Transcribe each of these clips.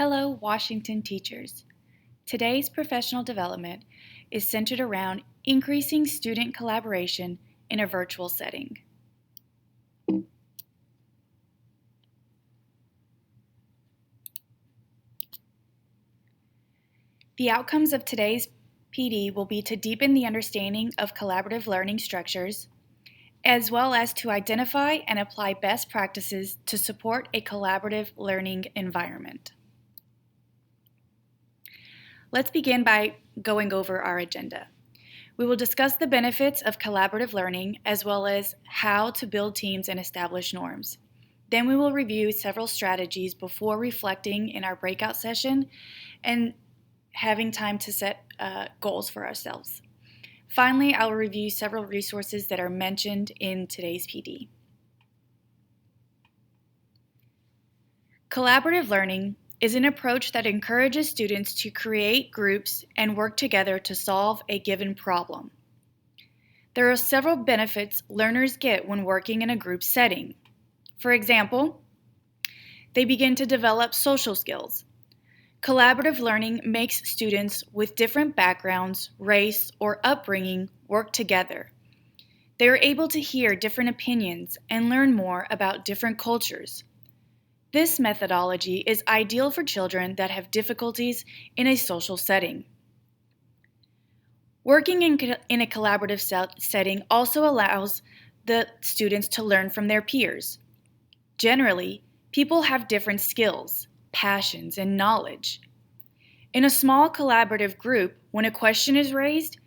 Hello, Washington teachers. Today's professional development is centered around increasing student collaboration in a virtual setting. The outcomes of today's PD will be to deepen the understanding of collaborative learning structures, as well as to identify and apply best practices to support a collaborative learning environment. Let's begin by going over our agenda. We will discuss the benefits of collaborative learning as well as how to build teams and establish norms. Then we will review several strategies before reflecting in our breakout session and having time to set goals for ourselves. Finally, I'll review several resources that are mentioned in today's PD. Collaborative learning is an approach that encourages students to create groups and work together to solve a given problem. There are several benefits learners get when working in a group setting. For example, they begin to develop social skills. Collaborative learning makes students with different backgrounds, race, or upbringing work together. They are able to hear different opinions and learn more about different cultures. This methodology is ideal for children that have difficulties in a social setting. Working in a collaborative setting also allows the students to learn from their peers. Generally, people have different skills, passions, and knowledge. In a small collaborative group, when a question is raised,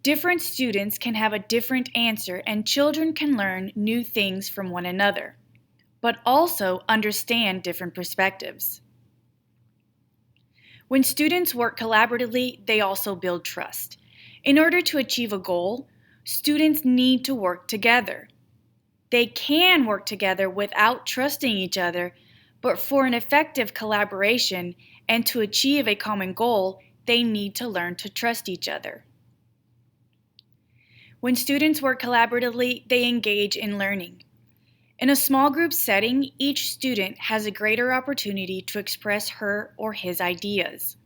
different students can have a different answer and children can learn new things from one another, but also understand different perspectives. When students work collaboratively, they also build trust. In order to achieve a goal, students need to work together. They can work together without trusting each other, but for an effective collaboration and to achieve a common goal, they need to learn to trust each other. When students work collaboratively, they engage in learning. In a small group setting, each student has a greater opportunity to express her or his ideas.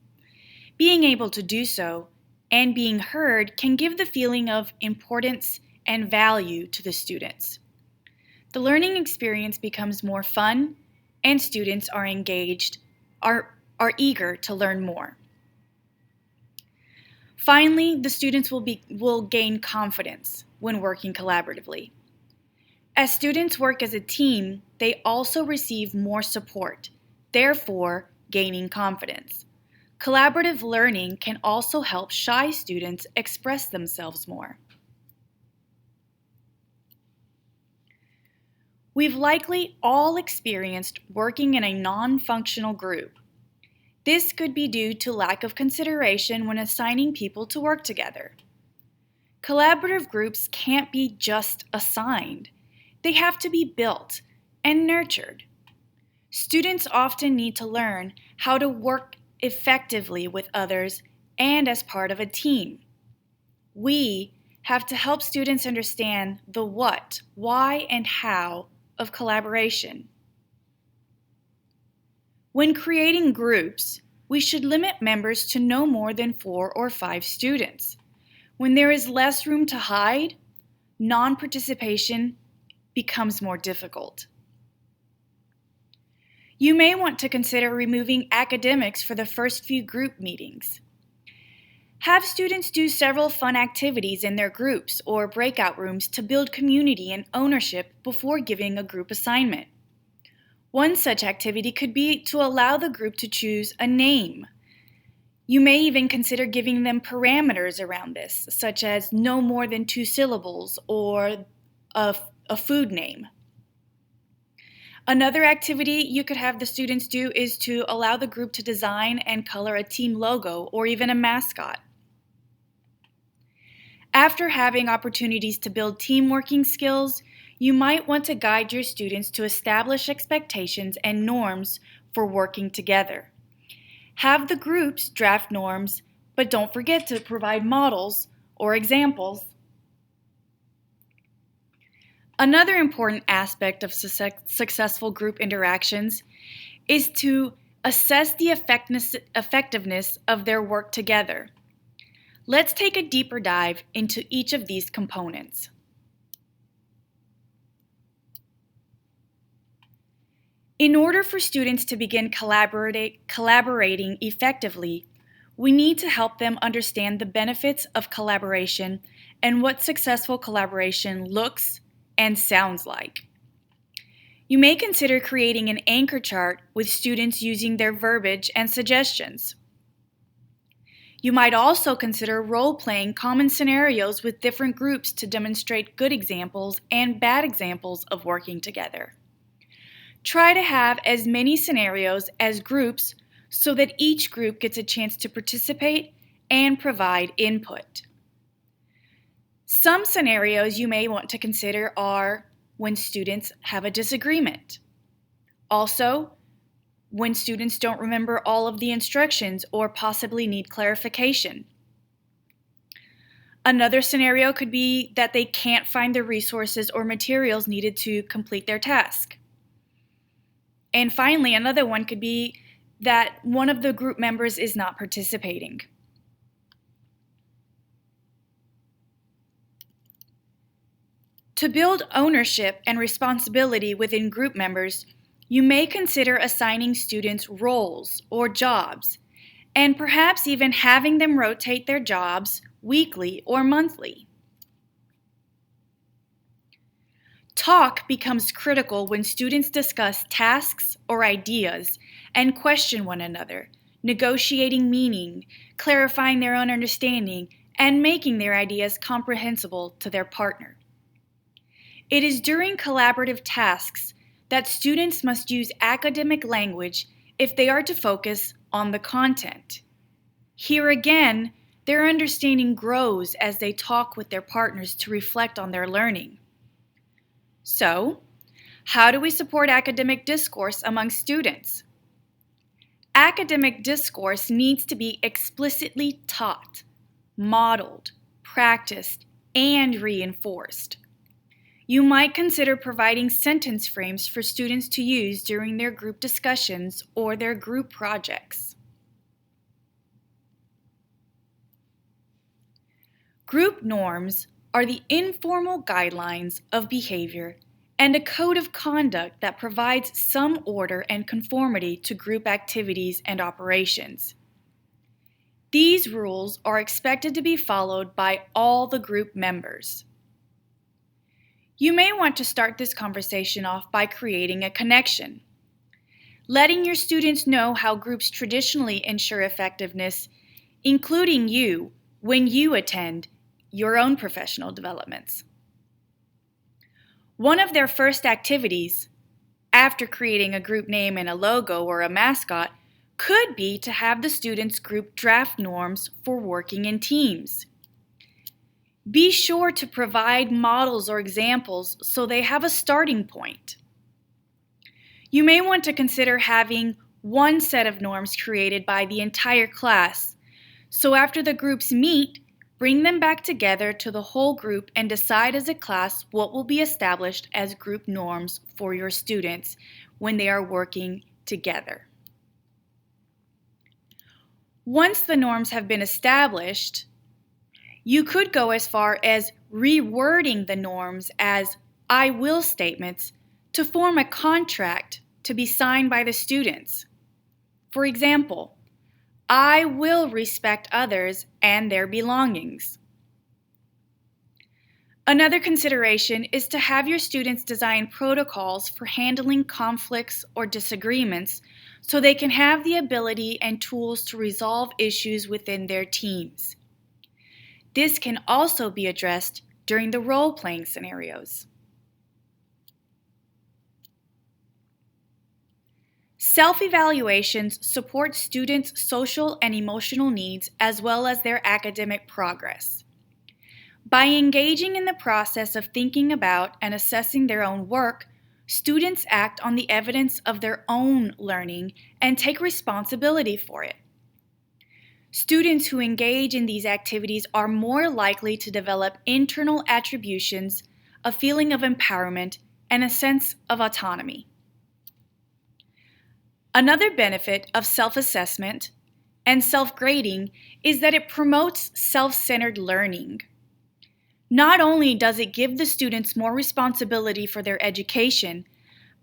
Being able to do so and being heard can give the feeling of importance and value to the students. The learning experience becomes more fun, and students are engaged, are eager to learn more. Finally, the students will gain confidence when working collaboratively. As students work as a team, they also receive more support, therefore gaining confidence. Collaborative learning can also help shy students express themselves more. We've likely all experienced working in a non-functional group. This could be due to lack of consideration when assigning people to work together. Collaborative groups can't be just assigned. They have to be built and nurtured. Students often need to learn how to work effectively with others and as part of a team. We have to help students understand the what, why, and how of collaboration. When creating groups, we should limit members to no more than 4 or 5 students. When there is less room to hide, non-participation becomes more difficult. You may want to consider removing academics for the first few group meetings. Have students do several fun activities in their groups or breakout rooms to build community and ownership before giving a group assignment. One such activity could be to allow the group to choose a name. You may even consider giving them parameters around this, such as no more than 2 syllables or a food name. Another activity you could have the students do is to allow the group to design and color a team logo or even a mascot. After having opportunities to build team working skills, you might want to guide your students to establish expectations and norms for working together. Have the groups draft norms, but don't forget to provide models or examples. Another important aspect of successful group interactions is to Assess the effectiveness of their work together. Let's take a deeper dive into each of these components. In order for students to begin collaborating effectively, we need to help them understand the benefits of collaboration and what successful collaboration looks and sounds like. You may consider creating an anchor chart with students using their verbiage and suggestions. You might also consider role-playing common scenarios with different groups to demonstrate good examples and bad examples of working together. Try to have as many scenarios as groups so that each group gets a chance to participate and provide input. Some scenarios you may want to consider are when students have a disagreement. Also, when students don't remember all of the instructions or possibly need clarification. Another scenario could be that they can't find the resources or materials needed to complete their task. And finally, another one could be that one of the group members is not participating. To build ownership and responsibility within group members, you may consider assigning students roles or jobs, and perhaps even having them rotate their jobs weekly or monthly. Talk becomes critical when students discuss tasks or ideas and question one another, negotiating meaning, clarifying their own understanding, and making their ideas comprehensible to their partner. It is during collaborative tasks that students must use academic language if they are to focus on the content. Here again, their understanding grows as they talk with their partners to reflect on their learning. So, how do we support academic discourse among students? Academic discourse needs to be explicitly taught, modeled, practiced, and reinforced. You might consider providing sentence frames for students to use during their group discussions or their group projects. Group norms are the informal guidelines of behavior and a code of conduct that provides some order and conformity to group activities and operations. These rules are expected to be followed by all the group members. You may want to start this conversation off by creating a connection. Letting your students know how groups traditionally ensure effectiveness, including you, when you attend your own professional developments. One of their first activities, after creating a group name and a logo or a mascot, could be to have the students group draft norms for working in teams. Be sure to provide models or examples so they have a starting point. You may want to consider having one set of norms created by the entire class, so after the groups meet, bring them back together to the whole group and decide as a class what will be established as group norms for your students when they are working together. Once the norms have been established, you could go as far as rewording the norms as I will statements to form a contract to be signed by the students. For example, I will respect others and their belongings. Another consideration is to have your students design protocols for handling conflicts or disagreements so they can have the ability and tools to resolve issues within their teams. This can also be addressed during the role-playing scenarios. Self-evaluations support students' social and emotional needs as well as their academic progress. By engaging in the process of thinking about and assessing their own work, students act on the evidence of their own learning and take responsibility for it. Students who engage in these activities are more likely to develop internal attributions, a feeling of empowerment, and a sense of autonomy. Another benefit of self-assessment and self-grading is that it promotes self-centered learning. Not only does it give the students more responsibility for their education,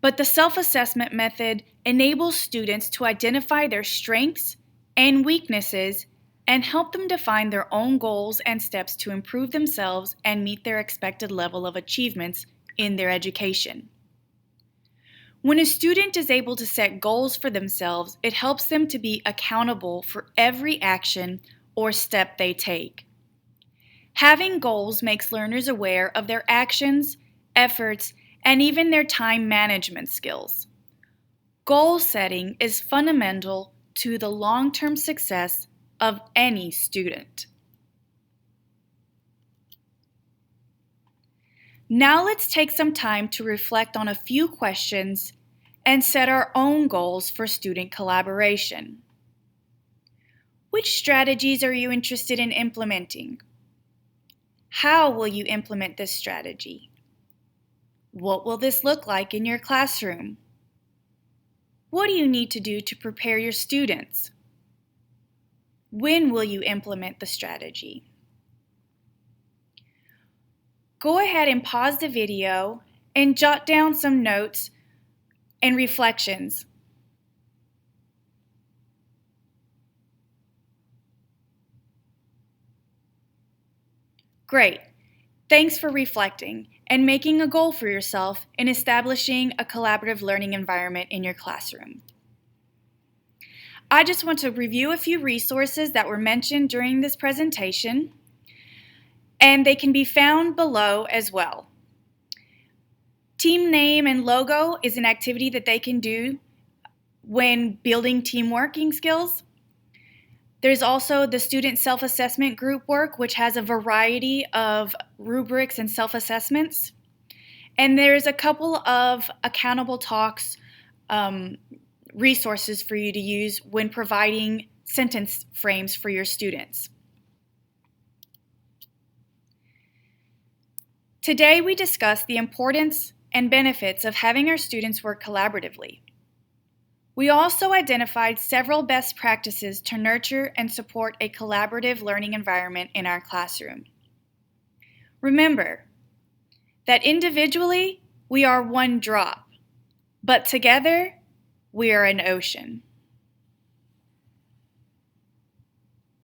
but the self-assessment method enables students to identify their strengths and weaknesses and help them define their own goals and steps to improve themselves and meet their expected level of achievements in their education. When a student is able to set goals for themselves, it helps them to be accountable for every action or step they take. Having goals makes learners aware of their actions, efforts, and even their time management skills. Goal setting is fundamental to the long-term success of any student. Now let's take some time to reflect on a few questions and set our own goals for student collaboration. Which strategies are you interested in implementing? How will you implement this strategy? What will this look like in your classroom? What do you need to do to prepare your students? When will you implement the strategy? Go ahead and pause the video and jot down some notes and reflections. Great. Thanks for reflecting and making a goal for yourself in establishing a collaborative learning environment in your classroom. I just want to review a few resources that were mentioned during this presentation, and they can be found below as well. Team name and logo is an activity that they can do when building team working skills. There's also the student self-assessment group work, which has a variety of rubrics and self-assessments. And there's a couple of accountable talks resources for you to use when providing sentence frames for your students. Today we discussed the importance and benefits of having our students work collaboratively. We also identified several best practices to nurture and support a collaborative learning environment in our classroom. Remember that individually we are one drop, but together we are an ocean.